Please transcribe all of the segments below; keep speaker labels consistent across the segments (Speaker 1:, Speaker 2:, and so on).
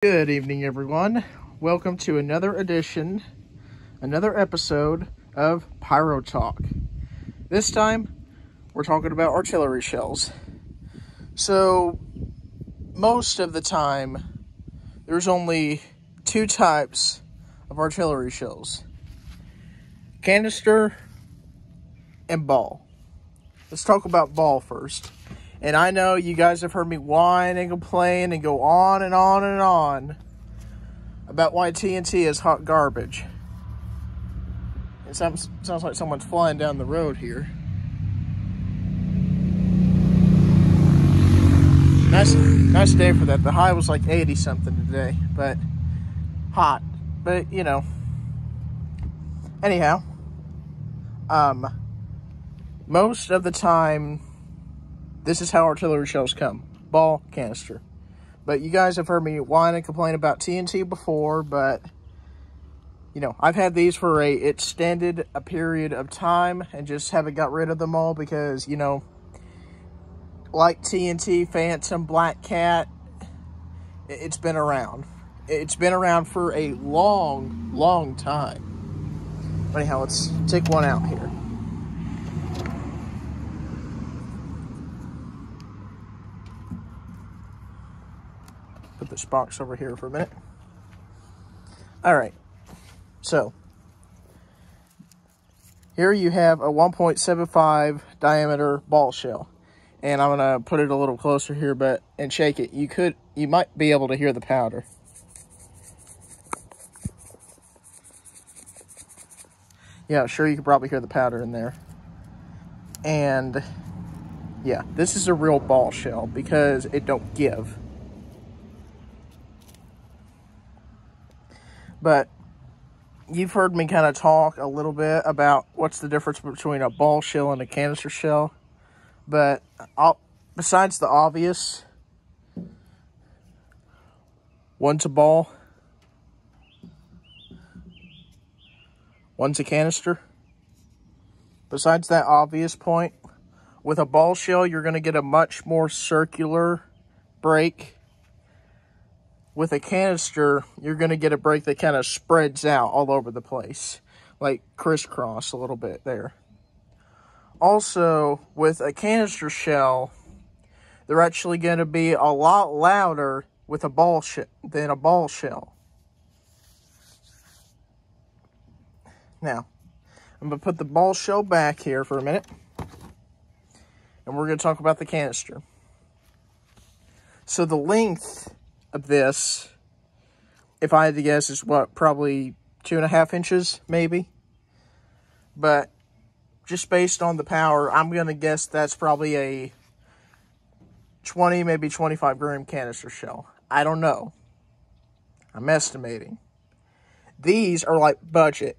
Speaker 1: Good evening, everyone. Welcome to another episode of Pyro Talk. This time, we're talking about artillery shells. So, most of the time, there's only two types of artillery shells. Canister and ball. Let's talk about ball first. And I know you guys have heard me whine and complain and go on and on and on about why TNT is hot garbage. It sounds like someone's flying down the road here. Nice day for that. The high was like 80 something today, but hot. But you know. Anyhow, most of the time, this is how artillery shells come. Ball, canister. But you guys have heard me whine and complain about TNT before, but, you know, I've had these for a extended period of time and just haven't got rid of them all because, you know, like TNT, Phantom, Black Cat, it's been around. It's been around for a long, long time. But anyhow, let's take one out here. Put this box over here for a minute. All right, so here you have a 1.75 diameter ball shell, and I'm gonna put it a little closer here, and shake it. You might be able to hear the powder. Yeah, sure, you can probably hear the powder in there. And yeah, this is a real ball shell because it don't give. But you've heard me kind of talk a little bit about what's the difference between a ball shell and a canister shell. But besides the obvious, one's a ball, one's a canister. Besides that obvious point, with a ball shell, you're going to get a much more circular break. With a canister, you're going to get a break that kind of spreads out all over the place, like crisscross a little bit there. Also, with a canister shell, they're actually going to be a lot louder with a ball than a ball shell. Now, I'm going to put the ball shell back here for a minute, and we're going to talk about the canister. So the length of this, if I had to guess, is what, probably 2.5 inches, maybe. But just based on the power, I'm going to guess that's probably a 20, maybe 25 gram canister shell. I don't know. I'm estimating. These are like budget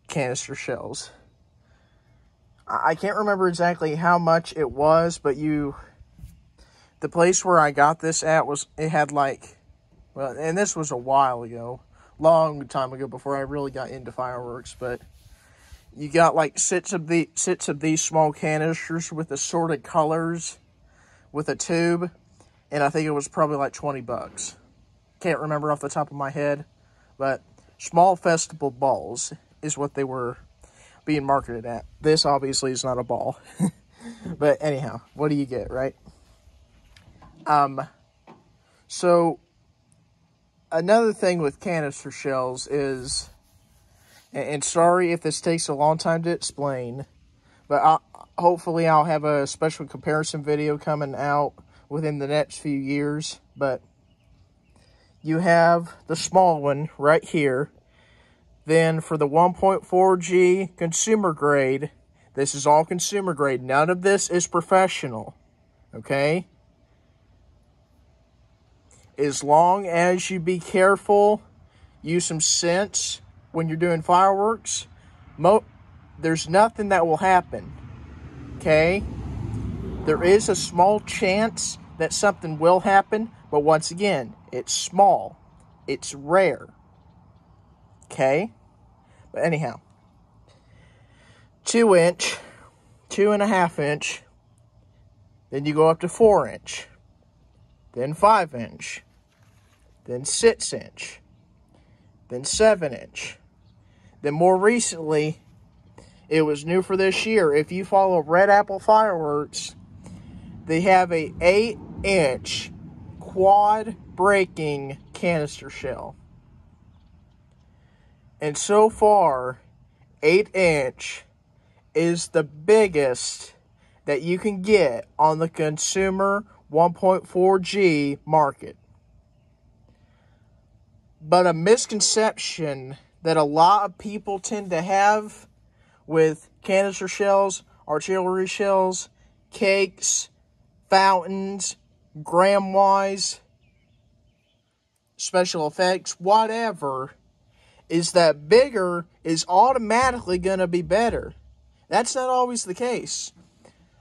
Speaker 1: canister shells. I can't remember exactly how much it was, but the place where I got this at it had like, well, and this was a while ago, long time ago before I really got into fireworks, but you got like sets of these small canisters with assorted colors with a tube, and I think it was probably like $20. Can't remember off the top of my head, but small festival balls is what they were being marketed at. This obviously is not a ball. But anyhow, what do you get, right? So another thing with canister shells is, and sorry if this takes a long time to explain, but hopefully I'll have a special comparison video coming out within the next few years. But you have the small one right here. Then for the 1.4G consumer grade, this is all consumer grade. None of this is professional, okay? As long as you be careful, use some sense when you're doing fireworks, there's nothing that will happen, okay? There is a small chance that something will happen, but once again, it's small. It's rare, okay? But anyhow, 2 inch, 2.5 inch, then you go up to 4 inch, then 5 inch, then 6-inch, then 7-inch. Then more recently, it was new for this year. If you follow Red Apple Fireworks, they have a 8-inch quad breaking canister shell. And so far, 8-inch is the biggest that you can get on the consumer 1.4G market. But a misconception that a lot of people tend to have with canister shells, artillery shells, cakes, fountains, gram-wise, special effects, whatever, is that bigger is automatically going to be better. That's not always the case.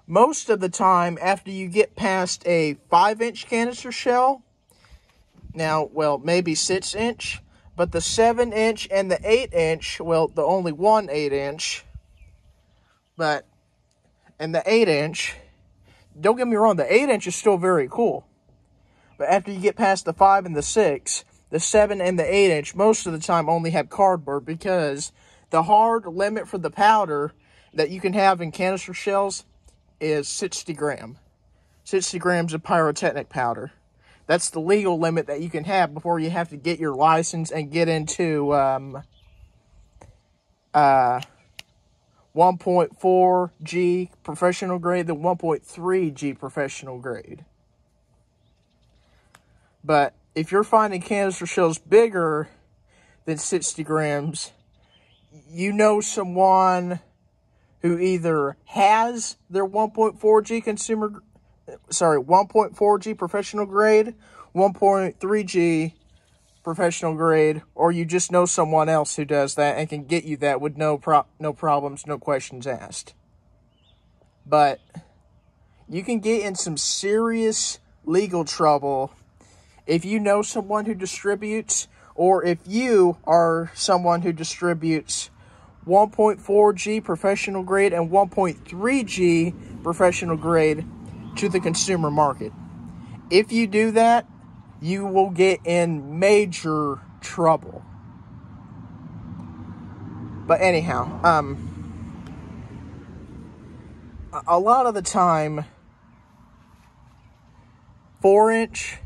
Speaker 1: Most of the time, after you get past a 5-inch canister shell, now, well, maybe 6-inch, but the 7-inch and the 8-inch, well, the only one 8-inch, and the 8-inch, don't get me wrong, the 8-inch is still very cool. But after you get past the 5 and the 6, the 7 and the 8-inch, most of the time only have cardboard, because the hard limit for the powder that you can have in canister shells is 60 grams. 60 grams of pyrotechnic powder. That's the legal limit that you can have before you have to get your license and get into 1.4G professional grade, then 1.3G professional grade. But if you're finding canister shells bigger than 60 grams, you know someone who either has their 1.4G professional grade, 1.3G professional grade, or you just know someone else who does that and can get you that with no problems, no questions asked. But you can get in some serious legal trouble if you know someone who distributes, or if you are someone who distributes 1.4G professional grade and 1.3G professional grade to the consumer market. If you do that, you will get in major trouble. But anyhow, a lot of the time, 4-inch,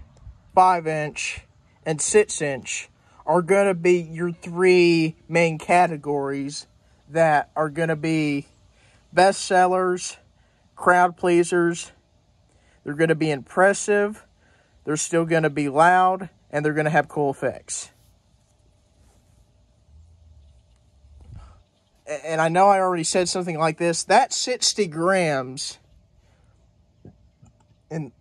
Speaker 1: 5-inch, and 6-inch are going to be your three main categories that are going to be best sellers, crowd pleasers. They're going to be impressive, they're still going to be loud, and they're going to have cool effects. And I know I already said something like this. That 60 grams, in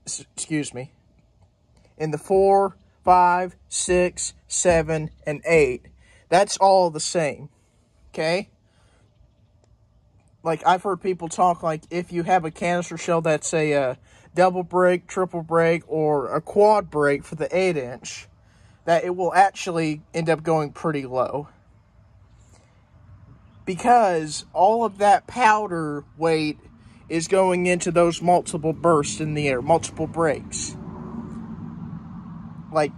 Speaker 1: the 4, 5, 6, 7, and 8, that's all the same, okay? Like, I've heard people talk like if you have a canister shell that's a double break, triple break, or a quad break for the 8-inch, that it will actually end up going pretty low. Because all of that powder weight is going into those multiple bursts in the air, multiple breaks. Like,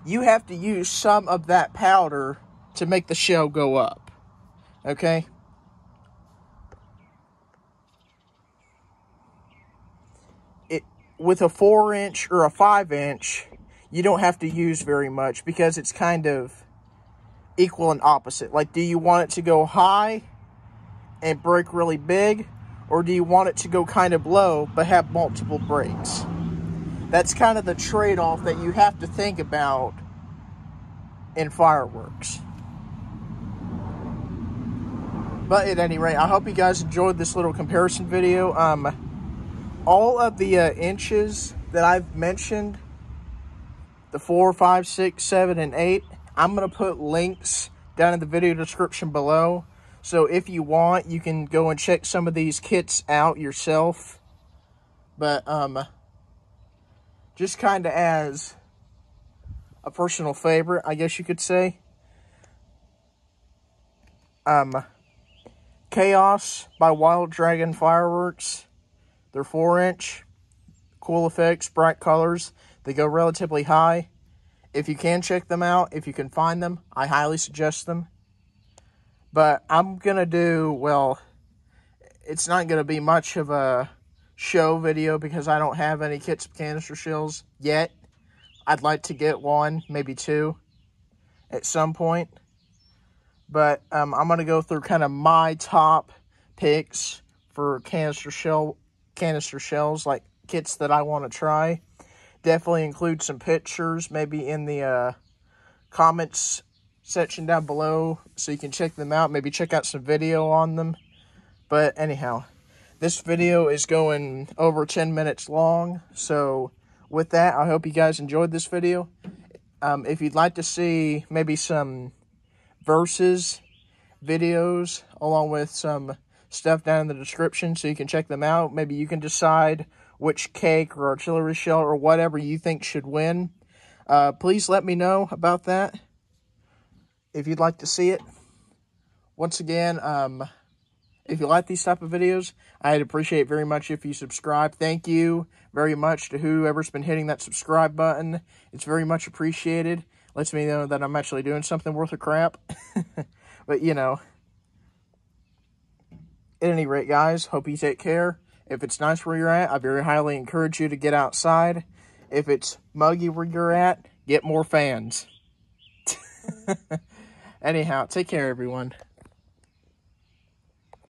Speaker 1: you have to use some of that powder to make the shell go up. Okay? With a 4-inch or a 5-inch, you don't have to use very much because it's kind of equal and opposite. Like, do you want it to go high and break really big, or do you want it to go kind of low but have multiple breaks? That's kind of the trade-off that you have to think about in fireworks. But at any rate, I hope you guys enjoyed this little comparison video. All of the inches that I've mentioned, the 4, 5, 6, 7, and 8, I'm going to put links down in the video description below. So if you want, you can go and check some of these kits out yourself. But just kind of as a personal favorite, I guess you could say. Chaos by Wild Dragon Fireworks. They're 4-inch, cool effects, bright colors. They go relatively high. If you can check them out, if you can find them, I highly suggest them. But I'm going to do, well, it's not going to be much of a show video because I don't have any kits of canister shells yet. I'd like to get one, maybe two, at some point. But I'm going to go through kind of my top picks for canister shells, like kits that I want to try. Definitely include some pictures, maybe in the comments section down below, so you can check them out. Maybe check out some video on them. But anyhow, this video is going over 10 minutes long. So with that, I hope you guys enjoyed this video. If you'd like to see maybe some versus videos along with some stuff down in the description so you can check them out. Maybe you can decide which cake or artillery shell or whatever you think should win. Please let me know about that if you'd like to see it. Once again, if you like these type of videos, I'd appreciate very much if you subscribe. Thank you very much to whoever's been hitting that subscribe button. It's very much appreciated. Lets me know that I'm actually doing something worth a crap. But, you know, at any rate, guys, hope you take care. If it's nice where you're at, I very highly encourage you to get outside. If it's muggy where you're at, get more fans. Anyhow, take care, everyone.